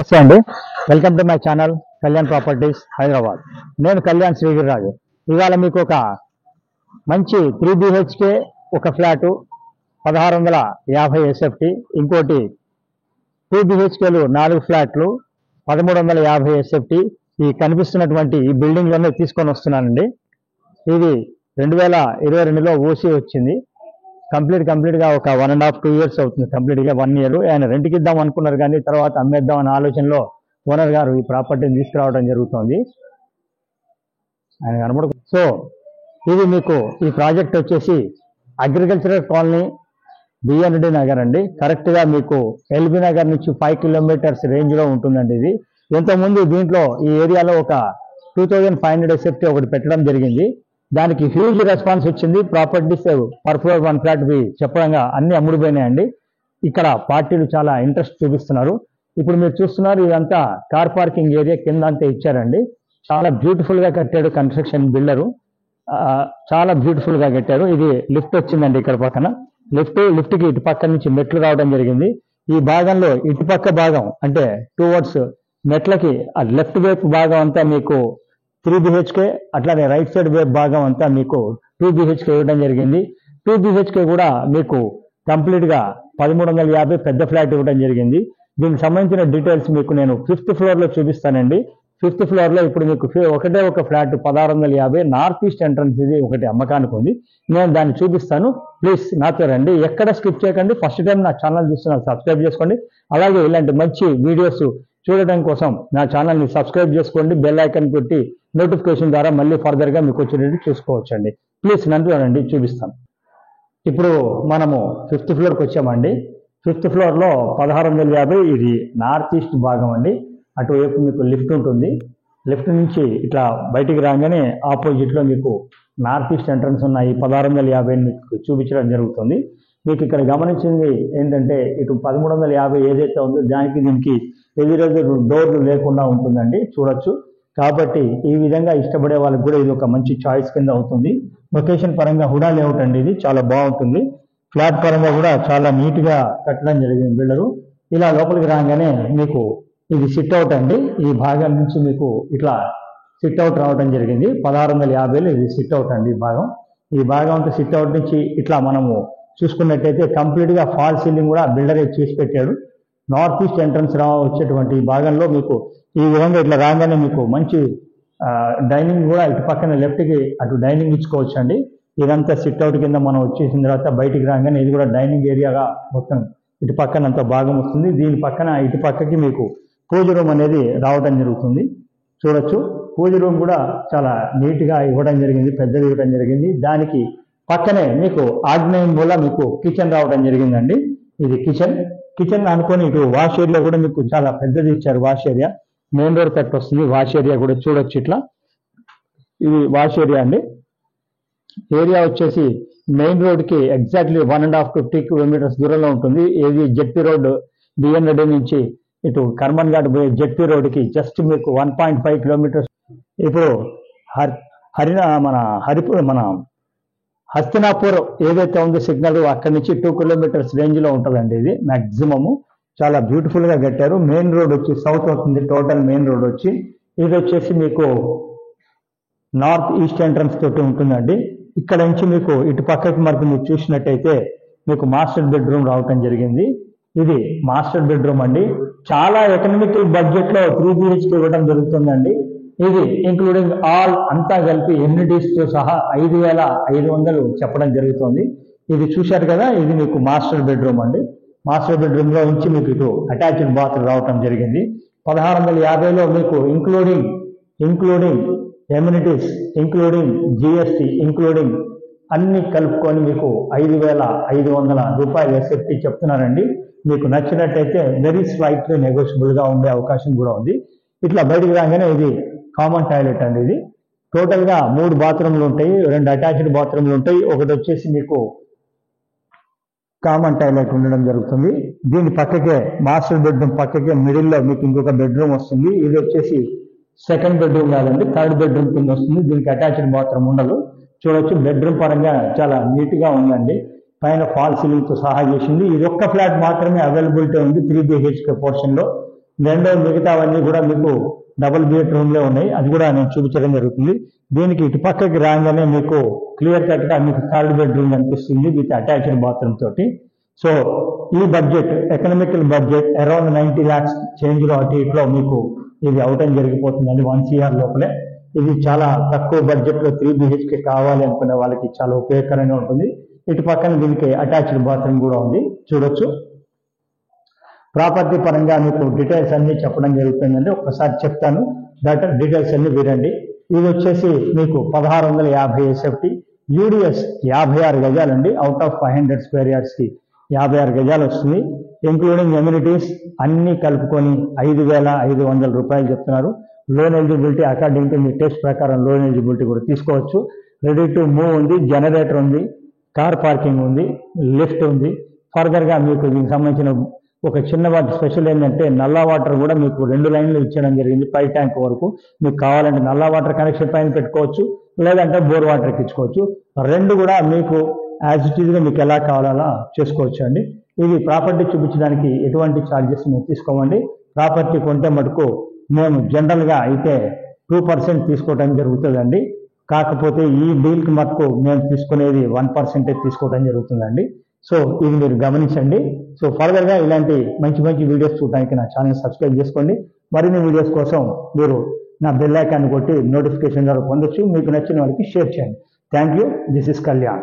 నమస్తే అండి. Welcome to my channel Kalyan properties Hyderabad. నేను కళ్యాణ్ శ్రీగిరిరాజు. ఇవాళ మీకు ఒక మంచి 3 BHK ఒక ఫ్లాటు 1650 SFT, ఇంకోటి 2 BHKలు 4 ఫ్లాట్లు 1350 SFT ఈ కనిపిస్తున్నటువంటి ఈ బిల్డింగ్ లోనే తీసుకొని వస్తున్నానండి. ఇది 2022లో ఓసీ వచ్చింది. కంప్లీట్ గా ఒక 1.5 2 years అవుతుంది. కంప్లీట్ గా 1 year. ఆయన రెంట్కి ఇద్దాం అనుకున్నారు, కానీ తర్వాత అమ్మేద్దాం అనే ఆలోచనలో ఓనర్ గారు ఈ ప్రాపర్టీని తీసుకురావడం జరుగుతుంది. ఆయన కనబడు. సో ఇది మీకు ఈ ప్రాజెక్ట్ వచ్చేసి అగ్రికల్చరల్ కాలనీ బిఎన్డి నగర్ అండి. కరెక్ట్ గా మీకు ఎల్బీ నగర్ నుంచి 5 kilometers రేంజ్ లో ఉంటుందండి. ఇది ఇంతకుముందు దీంట్లో ఈ ఏరియాలో ఒక 2500 SFT ఒకటి పెట్టడం జరిగింది. దానికి హ్యూజ్ రెస్పాన్స్ వచ్చింది. ప్రాపర్టీస్ పర్ ఫ్లోర్ 1 ఫ్లాట్ చెప్పడంగా అన్ని అమ్ముడుపోయినాయండి. ఇక్కడ పార్టీలు చాలా ఇంట్రెస్ట్ చూపిస్తున్నారు. ఇప్పుడు మీరు చూస్తున్నారు, ఇదంతా కార్ పార్కింగ్ ఏరియా కింద అంతా ఇచ్చారండి. చాలా బ్యూటిఫుల్ గా కట్టాడు కన్స్ట్రక్షన్ బిల్డరు. చాలా బ్యూటిఫుల్ గా కట్టారు. ఇది లిఫ్ట్ వచ్చిందండి. ఇక్కడ పక్కన లిఫ్ట్ కి ఇటు పక్క నుంచి మెట్లు రావడం జరిగింది. ఈ భాగంలో ఇటుపక్క భాగం అంటే టువర్డ్స్ మెట్లకి లెఫ్ట్ వైపు భాగం అంతా మీకు 3 BHK, అట్లానే రైట్ సైడ్ వైపు భాగం అంతా మీకు 2 BHK ఇవ్వడం జరిగింది. 2 BHK కూడా మీకు కంప్లీట్ గా 1350 పెద్ద ఫ్లాట్ ఇవ్వడం జరిగింది. దీనికి సంబంధించిన డీటెయిల్స్ మీకు నేను 5th floor లో చూపిస్తానండి. 5th floor లో ఇప్పుడు మీకు ఒకటే ఒక ఫ్లాట్ 1650 నార్త్ ఈస్ట్ ఎంట్రన్స్ ఇది ఒకటి అమ్మకానికి ఉంది. నేను దాన్ని చూపిస్తాను. ప్లీజ్ నాతో రండి, ఎక్కడ స్కిప్ చేయకండి. ఫస్ట్ టైం నా ఛానల్ చూస్తున్నారు, సబ్స్క్రైబ్ చేసుకోండి. అలాగే ఇలాంటి మంచి వీడియోస్ చూడడం కోసం నా ఛానల్ని సబ్స్క్రైబ్ చేసుకోండి. బెల్ ఐకాన్ కొట్టి నోటిఫికేషన్ ద్వారా మళ్ళీ ఫర్దర్ గా మీకు వచ్చేటట్టు చూసుకోవచ్చండి. ప్లీజ్ నన్ను రండి, చూపిస్తాను. ఇప్పుడు మనము 5th floorకి వచ్చామండి. 5th floor లో 1650 ఇది నార్త్ ఈస్ట్ భాగం అండి. అటువైపు మీకు లిఫ్ట్ ఉంటుంది. లిఫ్ట్ నుంచి ఇట్లా బయటికి రాగానే ఆపోజిట్ లో మీకు నార్త్ ఈస్ట్ ఎంట్రన్స్ ఉన్నాయి. 1650 మీకు చూపించడం జరుగుతుంది. మీకు ఇక్కడ గమనించింది ఏంటంటే ఇటు 1350 ఏదైతే ఉందో దానికి దీనికి ఎదురెదురు డోర్లు లేకుండా ఉంటుందండి, చూడొచ్చు. కాబట్టి ఈ విధంగా ఇష్టపడే వాళ్ళకి కూడా ఇది ఒక మంచి చాయిస్ కింద అవుతుంది. లొకేషన్ పరంగా హుడా లేఅవుట్ అండి, ఇది చాలా బాగుంటుంది. ఫ్లాట్ పరంగా కూడా చాలా నీట్ గా కట్టడం జరిగింది బిల్డరు. ఇలా లోపలికి రాగానే మీకు ఇది సిట్ అవుట్ అండి. ఈ భాగం నుంచి మీకు ఇట్లా సిట్ అవుట్ రావడం జరిగింది. 1650 ఇది సిట్ అవుట్ అండి. ఈ భాగం అంతా సిట్ అవుట్ నుంచి ఇట్లా మనము చూసుకున్నట్టయితే కంప్లీట్ గా ఫాల్ సీలింగ్ కూడా బిల్డరే చేసి పెట్టాడు. నార్త్ ఈస్ట్ ఎంట్రన్స్ వచ్చేటువంటి ఈ భాగంలో మీకు ఈ విధంగా ఇట్లా రాగానే మీకు మంచి డైనింగ్ కూడా ఇటు పక్కన లెఫ్ట్ కి అటు డైనింగ్ ఇచ్చుకోవచ్చు అండి. ఇదంతా సిట్ అవుట్ కింద మనం వచ్చేసిన తర్వాత బయటికి రాగానే ఇది కూడా డైనింగ్ ఏరియాగా మొత్తం ఇటు పక్కన అంత భాగం వస్తుంది. దీని పక్కన ఇటు పక్కకి మీకు పూజ రూమ్ అనేది రావడం జరుగుతుంది, చూడొచ్చు. పూజ రూమ్ కూడా చాలా నీట్ గా ఇవ్వడం జరిగింది, పెద్దది ఇవ్వడం జరిగింది. దానికి పక్కనే మీకు ఆగ్నేయం మూల మీకు కిచెన్ రావడం జరిగిందండి. ఇది కిచెన్ అనుకొని ఇటు వాష్ ఏరియా కూడా మీకు చాలా పెద్దది ఇచ్చారు. Wash area main road cut వస్తుంది. వాష్ ఏరియా కూడా చూడొచ్చు. ఇట్లా ఇది వాష్ ఏరియా అండి. ఏరియా వచ్చేసి మెయిన్ రోడ్ కి ఎగ్జాక్ట్లీ 1.5 to 2 kilometers దూరంలో ఉంటుంది. ఏది జెడ్పీ రోడ్ బిఎన్ రెడ్డి నుంచి ఇటు కర్మన్ ఘాట్ పోయే జెడ్పీ రోడ్ కి జస్ట్ మీకు 1.5 kilometers. ఇప్పుడు మన హస్తినాపూర్ ఏదైతే ఉందో సిగ్నల్ అక్కడి నుంచి 2 kilometers రేంజ్ లో ఉంటుందండి. ఇది మాక్సిమము చాలా బ్యూటిఫుల్ గా కట్టారు. మెయిన్ రోడ్ వచ్చి సౌత్ అవుతుంది. టోటల్ మెయిన్ రోడ్ వచ్చి ఇది వచ్చేసి మీకు నార్త్ ఈస్ట్ ఎంట్రన్స్ తోటి ఉంటుందండి. ఇక్కడ నుంచి మీకు ఇటు పక్కకి మనకు మీరు చూసినట్టయితే మీకు మాస్టర్ బెడ్రూమ్ రావటం జరిగింది. ఇది మాస్టర్ బెడ్రూమ్ అండి. చాలా ఎకనామికల్ బడ్జెట్ లో 3 BHK ఇవ్వడం జరుగుతుందండి. ఇది ఇంక్లూడింగ్ ఆల్ అంతా కలిపి ఎమ్యూనిటీస్ తో సహా 5500 చెప్పడం జరుగుతుంది. ఇది చూశారు కదా, ఇది మీకు మాస్టర్ బెడ్రూమ్ అండి. మాస్టర్ బెడ్రూమ్ లో నుంచి మీకు ఇటు అటాచ్డ్ బాత్ రావటం జరిగింది. 1650లో మీకు including amenities, including GST, including అన్ని కలుపుకొని మీకు 5500 రూపాయలు SFT చెప్తున్నారండి. మీకు నచ్చినట్టయితే వెరీ స్లైట్లీ నెగోషియబుల్ గా ఉండే అవకాశం కూడా ఉంది. ఇట్లా బయటికి రాగానే ఇది కామన్ టాయిలెట్ అండి. ఇది టోటల్ గా 3 బాత్రూమ్లు ఉంటాయి, 2 అటాచ్డ్ బాత్రూమ్లు ఉంటాయి. ఒకటి వచ్చేసి మీకు కామన్ టాయిలెట్ ఉండడం జరుగుతుంది. దీని పక్కకే మాస్టర్ బెడ్రూమ్ పక్కకే మిడిల్ లో మీకు ఇంకొక బెడ్రూమ్ వస్తుంది. ఇది వచ్చేసి సెకండ్ బెడ్రూమ్ కాదండి, థర్డ్ బెడ్రూమ్ కింద వస్తుంది. దీనికి అటాచ్డ్ బాత్రూమ్ ఉండదు, చూడొచ్చు. బెడ్రూమ్ పరంగా చాలా నీట్ గా ఉందండి. పైన ఫాల్ సీలింగ్ తో సహా చేసింది. ఇది ఒక్క ఫ్లాట్ మాత్రమే అవైలబిలిటీ ఉంది 3 BHK పోర్షన్ లో. రెండో మిగతావన్నీ కూడా మీకు డబుల్ బెడ్రూమ్లే ఉన్నాయి, అది కూడా నేను చూపించడం జరుగుతుంది. దీనికి ఇటు పక్కకి రాగానే మీకు క్లియర్ కట్గా మీకు థర్డ్ బెడ్రూమ్ కనిపిస్తుంది విత్ అటాచ్డ్ బాత్రూమ్ తోటి. సో ఈ budget economical budget around 90 lakhs చేంజ్లో అటు ఇట్లో మీకు ఇది అవటం జరిగిపోతుందండి 1 CR లోపలే. ఇది చాలా తక్కువ బడ్జెట్లో 3 BHK కావాలి అనుకునే వాళ్ళకి చాలా ఉపయోగకరంగా ఉంటుంది. ఇటు పక్కన దీనికి అటాచ్డ్ బాత్రూమ్ కూడా ఉంది, చూడొచ్చు. ప్రాపర్టీ పరంగా మీకు డీటెయిల్స్ అన్ని చెప్పడం జరుగుతుందండి, ఒక్కసారి చెప్తాను, డీటెయిల్స్ అన్ని వినండి. ఇది వచ్చేసి మీకు 1650 SFT, UDS 56 గజాలండి. అవుట్ ఆఫ్ 500 square yards కి 56 గజాలు వస్తుంది. ఇంక్లూడింగ్ ఎమ్యూనిటీస్ అన్ని కలుపుకొని 5500 రూపాయలు చెప్తున్నారు. Loan eligibility according to me test ప్రకారం లోన్ ఎలిజిబిలిటీ కూడా తీసుకోవచ్చు. రెడీ టు మూవ్ ఉంది, జనరేటర్ ఉంది, కార్ పార్కింగ్ ఉంది, లిఫ్ట్ ఉంది. ఫర్దర్గా మీకు దీనికి సంబంధించిన ఒక చిన్న వాటి స్పెషల్ ఏంటంటే నల్లా వాటర్ కూడా మీకు 2 లైన్లు ఇచ్చడం జరిగింది పై ట్యాంక్ వరకు. మీకు కావాలంటే నల్లా వాటర్ కనెక్షన్ పైన పెట్టుకోవచ్చు, లేదంటే బోర్ వాటర్ ఎక్కించుకోవచ్చు. 2 కూడా మీకు యాజ్ ఇట్ ఈజ్గా మీకు ఎలా కావాలో చేసుకోవచ్చు అండి. ఇది ప్రాపర్టీ చూపించడానికి ఎటువంటి ఛార్జెస్ మేము తీసుకోమండి. ప్రాపర్టీ కొంటే మటుకు మేము జనరల్గా అయితే 2% తీసుకోవడం జరుగుతుందండి. కాకపోతే ఈ డీల్కి మటుకు మేము తీసుకునేది 1% తీసుకోవడం జరుగుతుందండి. సో ఇది మీరు గమనించండి. సో ఫర్దర్గా ఇలాంటి మంచి మంచి వీడియోస్ చూడడానికి నా ఛానల్ సబ్స్క్రైబ్ చేసుకోండి. మరిన్ని వీడియోస్ కోసం మీరు నా బెల్ ఐకాన్ కొట్టి నోటిఫికేషన్ ద్వారా పొందొచ్చు. మీకు నచ్చిన వాళ్ళకి షేర్ చేయండి. Thank you. This is Kalyan.